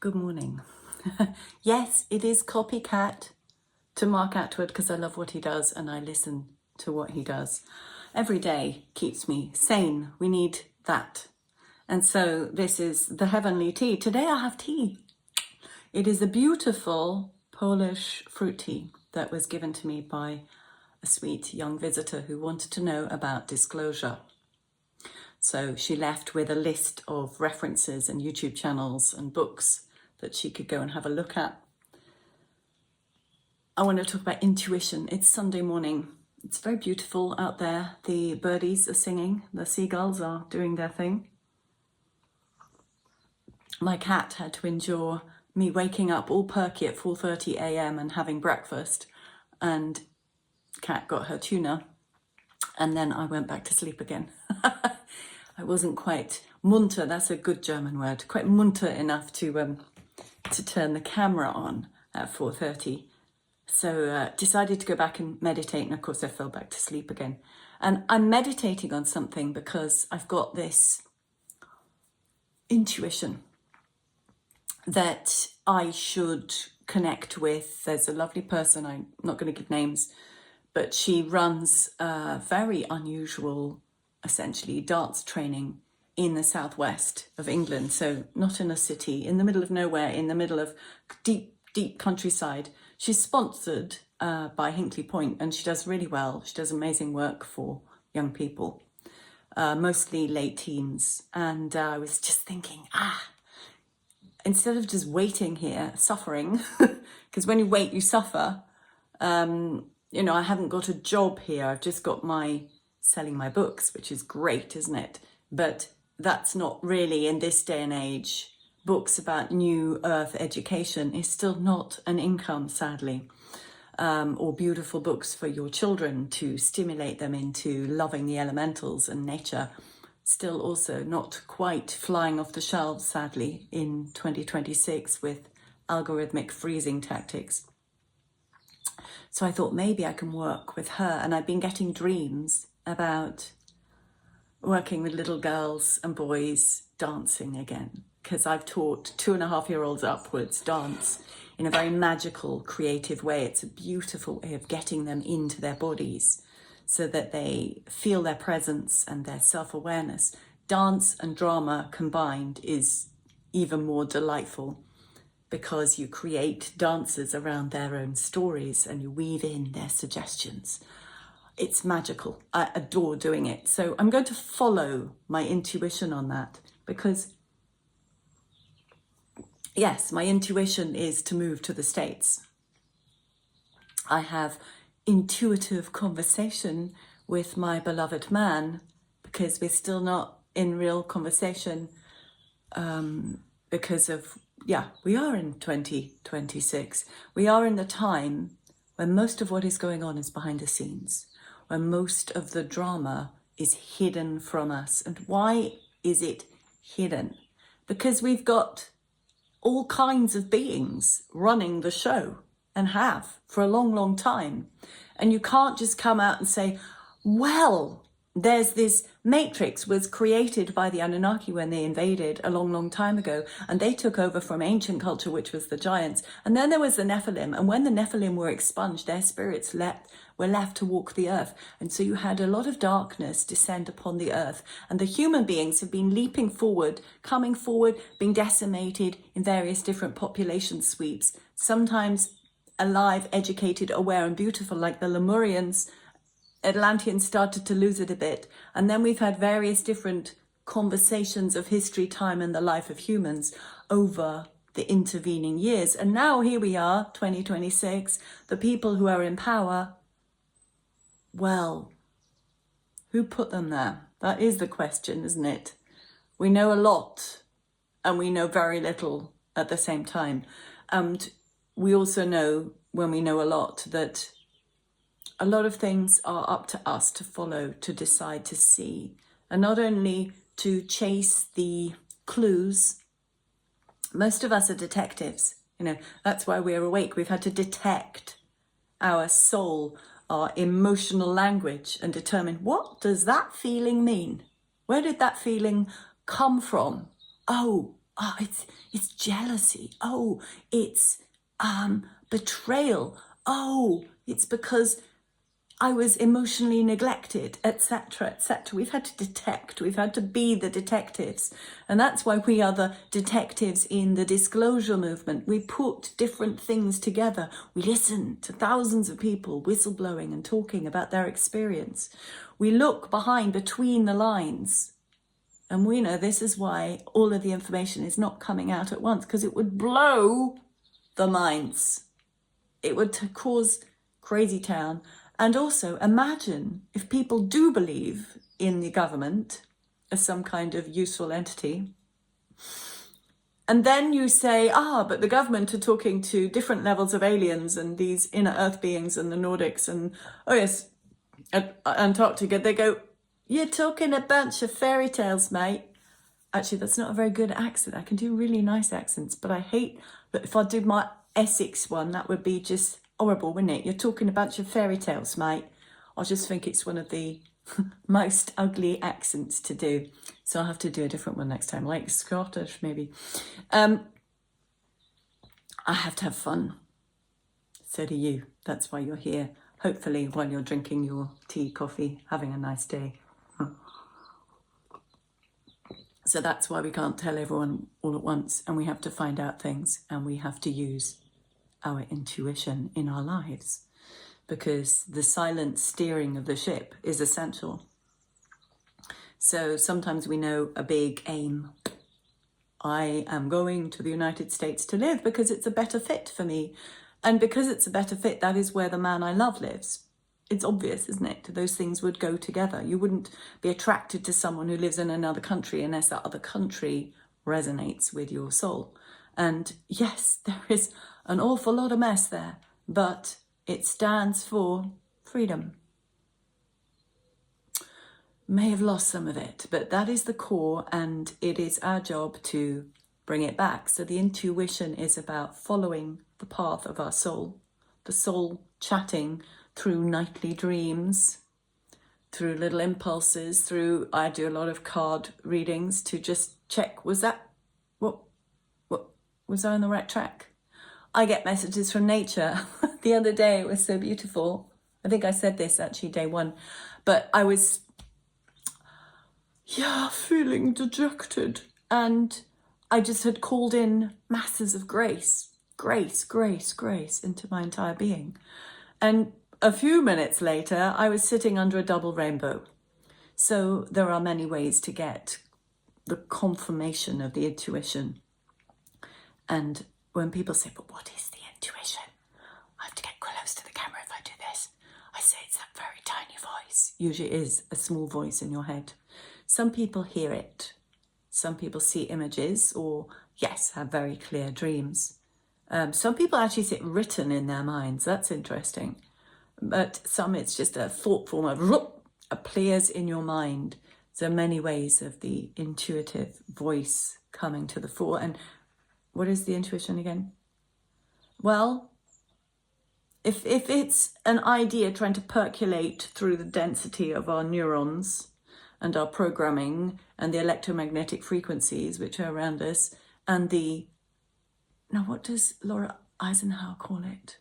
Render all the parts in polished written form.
Good morning. Yes, it is copycat to Mark Atwood because I love what he does and I listen to what he does. Every day keeps me sane. We need that. And so this is the heavenly tea. Today I have tea. It is a beautiful Polish fruit tea that was given to me by a sweet young visitor who wanted to know about disclosure. So she left with a list of references and YouTube channels and books that she could go and have a look at. I want to talk about intuition. It's Sunday morning. It's very beautiful out there. The birdies are singing. The seagulls are doing their thing. My cat had to endure me waking up all perky at 4:30 a.m. and having breakfast. And cat got her tuna. And then I went back to sleep again. I wasn't quite munter, that's a good German word, quite munter enough to turn the camera on at 4:30. So decided to go back and meditate, and of course I fell back to sleep again. And I'm meditating on something because I've got this intuition that I should connect with. There's a lovely person, I'm not going to give names, but she runs a very unusual, essentially, dance training in the southwest of England. So not in a city, in the middle of nowhere, in the middle of deep, deep countryside. She's sponsored by Hinkley Point and she does really well. She does amazing work for young people, mostly late teens. And I was just thinking, instead of just waiting here, suffering, because when you wait, you suffer. I haven't got a job here. I've just got selling my books, which is great, isn't it? But that's not really, in this day and age, books about new earth education is still not an income, sadly. Or beautiful books for your children to stimulate them into loving the elementals and nature. Still also not quite flying off the shelves, sadly, in 2026 with algorithmic freezing tactics. So I thought maybe I can work with her, and I've been getting dreams about working with little girls and boys dancing again, because I've taught 2.5-year-olds upwards dance in a very magical, creative way. It's a beautiful way of getting them into their bodies so that they feel their presence and their self-awareness. Dance and drama combined is even more delightful, because you create dancers around their own stories and you weave in their suggestions. It's magical. I adore doing it. So I'm going to follow my intuition on that, because yes, my intuition is to move to the States. I have intuitive conversation with my beloved man, because we're still not in real conversation because of we are in 2026. We are in the time when most of what is going on is behind the scenes, when most of the drama is hidden from us. And why is it hidden? Because we've got all kinds of beings running the show, and have for a long, long time. And you can't just come out and say, well, there's this matrix was created by the Anunnaki when they invaded a long, long time ago, and they took over from ancient culture, which was the giants. And then there was the Nephilim, and when the Nephilim were expunged, their spirits were left to walk the earth. And so you had a lot of darkness descend upon the earth, and the human beings have been leaping forward, coming forward, being decimated in various different population sweeps, sometimes alive, educated, aware and beautiful, like the Lemurians. Atlanteans started to lose it a bit. And then we've had various different conversations of history, time and the life of humans over the intervening years. And now here we are, 2026, the people who are in power, well, who put them there? That is the question, isn't it? We know a lot and we know very little at the same time. And we also know, when we know a lot, that a lot of things are up to us to follow, to decide, to see, and not only to chase the clues. Most of us are detectives, that's why we're awake. We've had to detect our soul, our emotional language, and determine, what does that feeling mean? Where did that feeling come from? Oh, Oh, it's jealousy. Oh, it's betrayal. Oh, it's because I was emotionally neglected, etc., etc. We've had to detect, we've had to be the detectives. And that's why we are the detectives in the disclosure movement. We put different things together. We listen to thousands of people whistleblowing and talking about their experience. We look behind, between the lines. And we know this is why all of the information is not coming out at once, because it would blow the minds. It would cause crazy town. And also imagine if people do believe in the government as some kind of useful entity, and then you say, but the government are talking to different levels of aliens and these inner earth beings and the Nordics and, oh yes, Antarctica. They go, you're talking a bunch of fairy tales, mate. Actually, that's not a very good accent. I can do really nice accents, but I hate that if I did my Essex one, that would be just horrible, wouldn't it? You're talking a bunch of fairy tales, mate. I just think it's one of the most ugly accents to do. So I'll have to do a different one next time, like Scottish maybe. I have to have fun. So do you. That's why you're here. Hopefully while you're drinking your tea, coffee, having a nice day. So that's why we can't tell everyone all at once, and we have to find out things, and we have to use our intuition in our lives, because the silent steering of the ship is essential. So sometimes we know a big aim. I am going to the United States to live because it's a better fit for me. And because it's a better fit, that is where the man I love lives. It's obvious, isn't it? Those things would go together. You wouldn't be attracted to someone who lives in another country unless that other country resonates with your soul. And yes, there is an awful lot of mess there, but it stands for freedom. May have lost some of it, but that is the core, and it is our job to bring it back. So the intuition is about following the path of our soul, the soul chatting through nightly dreams, through little impulses, I do a lot of card readings to just check, was I on the right track? I get messages from nature. The other day, it was so beautiful. I think I said this actually day one, but I was, feeling dejected. And I just had called in masses of grace into my entire being. And a few minutes later, I was sitting under a double rainbow. So there are many ways to get the confirmation of the intuition. And when people say, but what is the intuition? I have to get close to the camera if I do this. I say it's that very tiny voice. Usually it is a small voice in your head. Some people hear it. Some people see images or, yes, have very clear dreams. Some people actually see it written in their minds. That's interesting. But some, it's just a thought form of appears in your mind. There are many ways of the intuitive voice coming to the fore. And what is the intuition again? Well, if it's an idea trying to percolate through the density of our neurons and our programming and the electromagnetic frequencies which are around us, and what does Laura Eisenhower call it?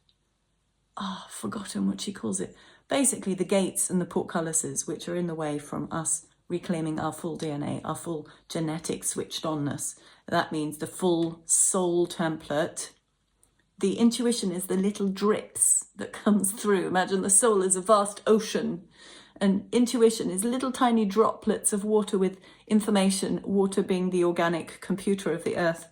I've forgotten what she calls it. Basically the gates and the portcullises which are in the way from us reclaiming our full DNA, our full genetic switched onness. That means the full soul template. The intuition is the little drips that comes through. Imagine the soul is a vast ocean, and intuition is little tiny droplets of water with information, water being the organic computer of the earth,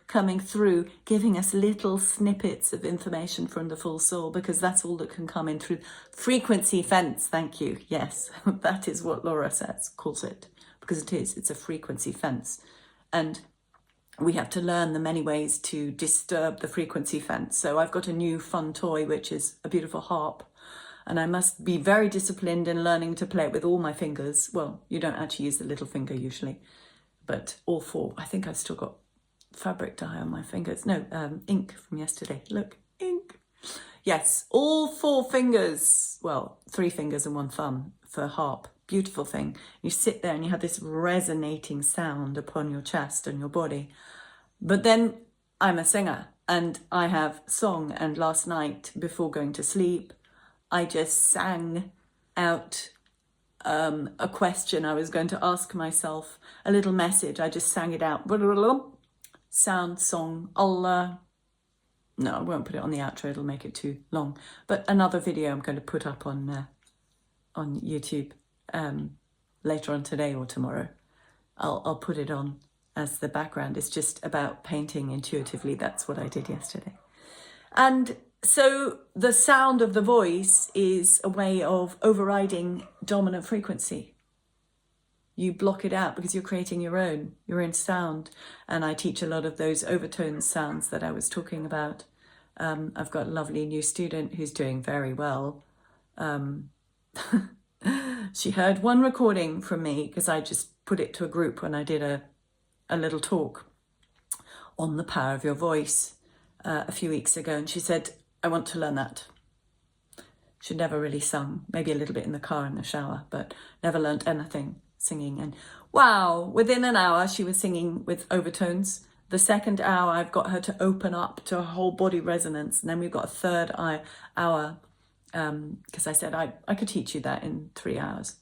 coming through, giving us little snippets of information from the full soul, because that's all that can come in through frequency fence. Thank you. Yes, that is what Laura calls it, because it's a frequency fence. And we have to learn the many ways to disturb the frequency fence. So I've got a new fun toy, which is a beautiful harp. And I must be very disciplined in learning to play it with all my fingers. Well, you don't actually use the little finger usually, but all four. I think I've still got fabric dye on my fingers. No, ink from yesterday. Look, ink. Yes, all four fingers. Well, 3 fingers and 1 thumb for harp. Beautiful thing. You sit there and you have this resonating sound upon your chest and your body. But then I'm a singer and I have song, and last night before going to sleep, I just sang out a question I was going to ask myself, a little message. I just sang it out. Sound, song. No, I won't put it on the outro. It'll make it too long. But another video I'm going to put up on YouTube later on today or tomorrow. I'll put it on as the background. It's just about painting intuitively. That's what I did yesterday. And so the sound of the voice is a way of overriding dominant frequency. You block it out because you're creating your own sound. And I teach a lot of those overtone sounds that I was talking about. I've got a lovely new student who's doing very well. She heard one recording from me because I just put it to a group when I did a little talk on the power of your voice a few weeks ago. And she said, I want to learn that. She'd never really sung, maybe a little bit in the car in the shower, but never learned anything singing. And wow, within an hour she was singing with overtones. The second hour I've got her to open up to a whole body resonance. And then we've got a third hour because I said I could teach you that in 3 hours.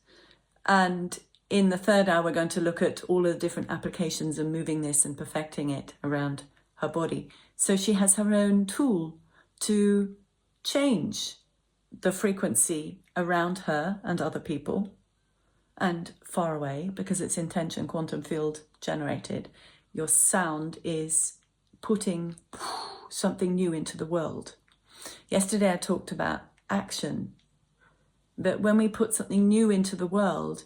And in the third hour, we're going to look at all of the different applications and moving this and perfecting it around her body. So she has her own tool to change the frequency around her and other people and far away, because it's intention, quantum field generated. Your sound is putting something new into the world. Yesterday I talked about action, but when we put something new into the world,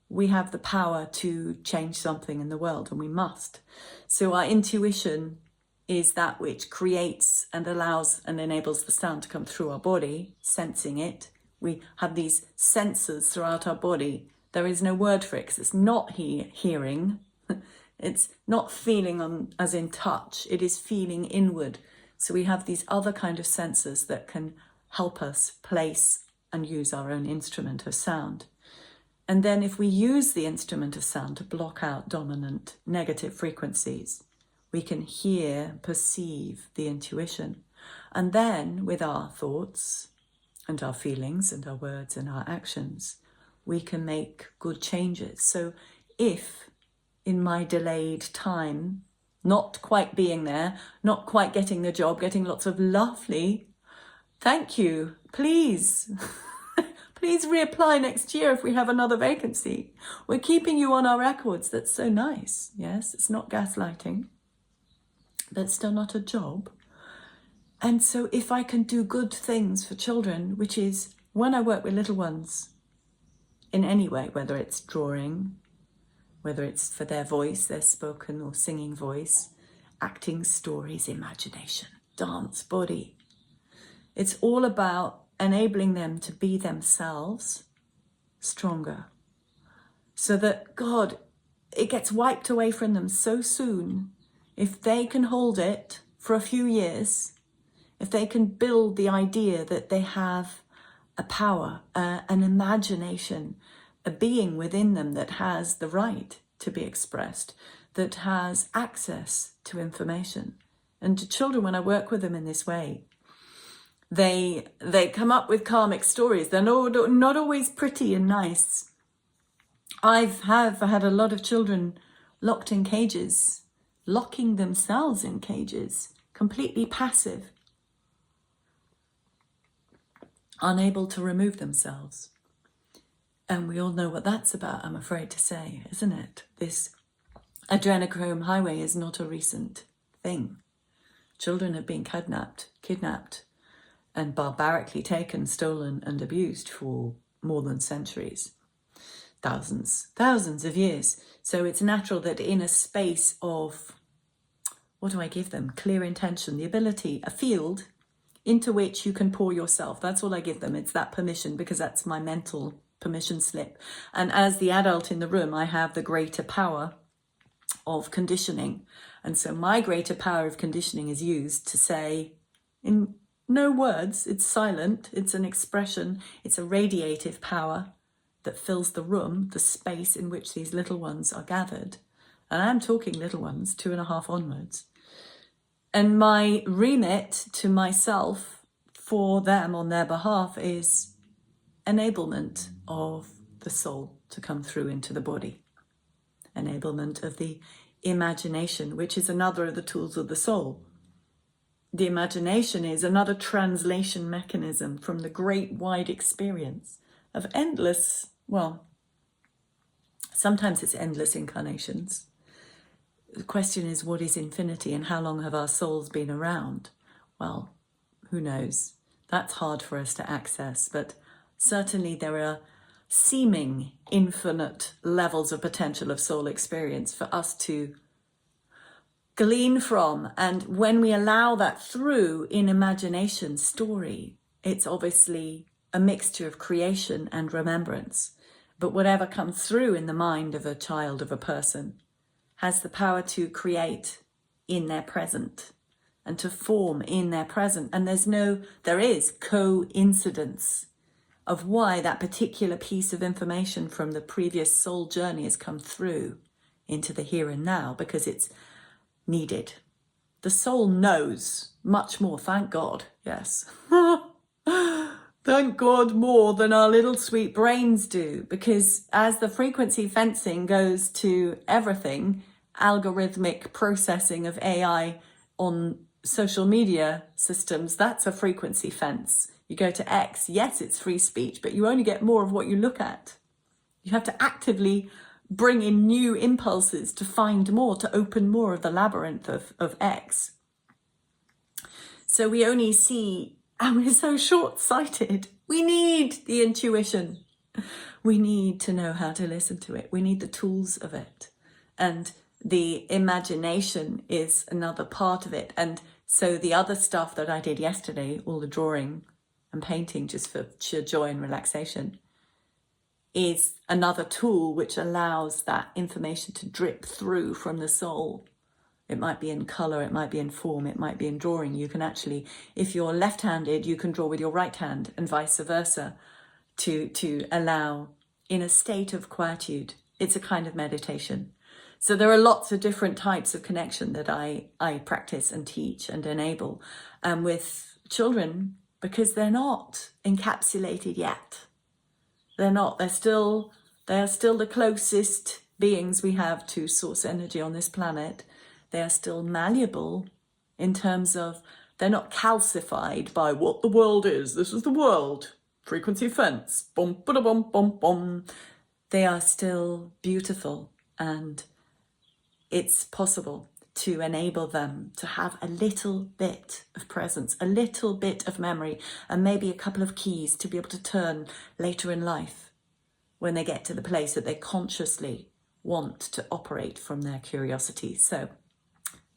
we have the power to change something in the world, and we must. So our intuition is that which creates and allows and enables the sound to come through our body, sensing it. We have these sensors throughout our body. There is no word for it because it's not hearing. It's not feeling as in touch. It is feeling inward. So we have these other kind of sensors that can help us place and use our own instrument of sound. And then if we use the instrument of sound to block out dominant negative frequencies, we can hear, perceive the intuition. And then with our thoughts and our feelings and our words and our actions, we can make good changes. So if in my delayed time, not quite being there, not quite getting the job, getting lots of lovely, thank you, please. Please reapply next year if we have another vacancy. We're keeping you on our records. That's so nice. Yes, it's not gaslighting. That's still not a job. And so if I can do good things for children, which is when I work with little ones in any way, whether it's drawing, whether it's for their voice, their spoken or singing voice, acting, stories, imagination, dance, body. It's all about enabling them to be themselves stronger, so that God, it gets wiped away from them so soon. If they can hold it for a few years, if they can build the idea that they have a power, an imagination, a being within them that has the right to be expressed, that has access to information. And to children, when I work with them in this way, they come up with karmic stories. They're not always pretty and nice. I've had a lot of children locked in cages, locking themselves in cages, completely passive, unable to remove themselves. And we all know what that's about, I'm afraid to say, isn't it? This adrenochrome highway is not a recent thing. Children have been kidnapped, and barbarically taken, stolen and abused for more than centuries, thousands of years. So it's natural that in a space of, what do I give them? Clear intention, the ability, a field into which you can pour yourself. That's all I give them. It's that permission, because that's my mental permission slip. And as the adult in the room, I have the greater power of conditioning. And so my greater power of conditioning is used to say, in no words, it's silent, it's an expression, it's a radiative power that fills the room, the space in which these little ones are gathered. And I'm talking little ones, 2.5 onwards. And my remit to myself for them on their behalf is enablement of the soul to come through into the body. Enablement of the imagination, which is another of the tools of the soul. The imagination is another translation mechanism from the great wide experience of endless, well, sometimes it's endless incarnations. The question is, what is infinity and how long have our souls been around? Well, who knows? That's hard for us to access, but certainly there are seeming infinite levels of potential of soul experience for us to glean from. And when we allow that through in imagination story, it's obviously a mixture of creation and remembrance. But whatever comes through in the mind of a child, of a person, has the power to create in their present and to form in their present. And there is coincidence of why that particular piece of information from the previous soul journey has come through into the here and now, because it's needed. The soul knows much more, thank God, yes. Thank God, more than our little sweet brains do, because as the frequency fencing goes to everything, algorithmic processing of AI on social media systems, that's a frequency fence. You go to X, yes, it's free speech, but you only get more of what you look at. You have to actively bring in new impulses to find more, to open more of the labyrinth of X. So we only see, and we're so short-sighted. We need the intuition. We need to know how to listen to it. We need the tools of it. And the imagination is another part of it. And so the other stuff that I did yesterday, all the drawing and painting just for sheer joy and relaxation, is another tool which allows that information to drip through from the soul. It might be in color, it might be in form, it might be in drawing. You can actually, if you're left-handed, you can draw with your right hand and vice versa to allow in a state of quietude. It's a kind of meditation. So there are lots of different types of connection that I practice and teach and enable with children, because they're not encapsulated yet. They're not. They are still the closest beings we have to source energy on this planet. They are still malleable in terms of they're not calcified by what the world is. This is the world. Frequency fence. Bum, ba, bum, bum, bum. They are still beautiful, and it's possible to enable them to have a little bit of presence, a little bit of memory, and maybe a couple of keys to be able to turn later in life when they get to the place that they consciously want to operate from their curiosity. So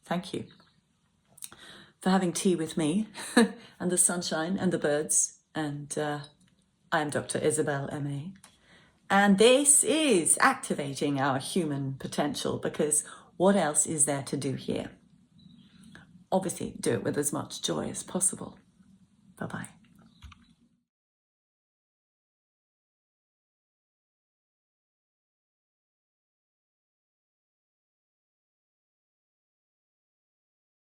thank you for having tea with me and the sunshine and the birds. And I am Dr. Isabel M.A. And this is activating our human potential, because what else is there to do here? Obviously, do it with as much joy as possible.